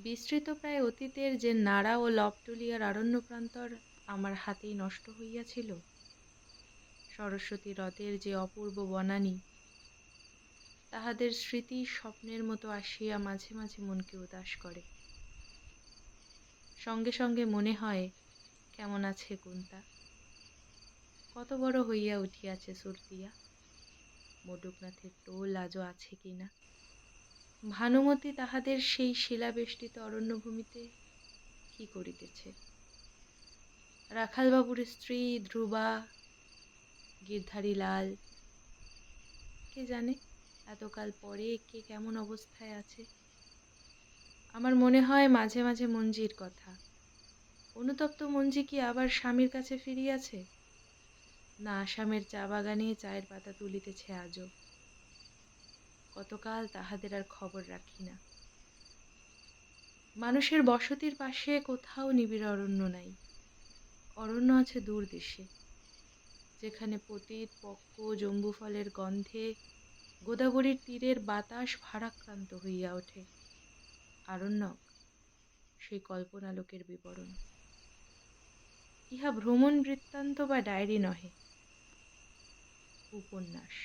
বিস্তৃত প্রায় অতীতের যে নাড়া ও লবটুলিয়ার আরণ্য প্রান্তর আমার হাতেই নষ্ট হইয়াছিল, সরস্বতী হ্রদের যে অপূর্ব বনানী, তাহাদের স্মৃতি স্বপ্নের মতো আসিয়া মাঝে মাঝে মনকে উদাস করে। সঙ্গে সঙ্গে মনে হয়, কেমন আছে কুন্তা, কত বড় হইয়া উঠিয়াছে সুরতিয়া, মোডকনাথের টোল আজও আছে কিনা, ভানুমতি তাহাদের সেই শিলাবেষ্টিত অরণ্যভূমিতে কি করিতেছে, রাখালবাবুর স্ত্রী ধ্রুবা, গিরধারী লাল, কে জানে এতকাল পরে কে কেমন অবস্থায় আছে। আমার মনে হয় মাঝে মাঝে মঞ্জির কথা। অনুতপ্ত মঞ্জি কি আবার স্বামীর কাছে ফিরিয়াছে, না আসামের চা বাগানে চায়ের পাতা তুলিতেছে আজও। কতকাল তাহাদের আর খবর রাখি না। মানুষের বসতির পাশে কোথাও নিবিড় অরণ্য নাই, অরণ্য আছে দূর দেশে, যেখানে পতিত পক্ক জম্বু ফলের গন্ধে গোদাবরীর তীরের বাতাস ভারাক্রান্ত হইয়া ওঠে। আরণ্যক সেই কল্পনালোকের বিবরণ। ইহা ভ্রমণ বৃত্তান্ত বা ডায়েরি নহে, উপন্যাস।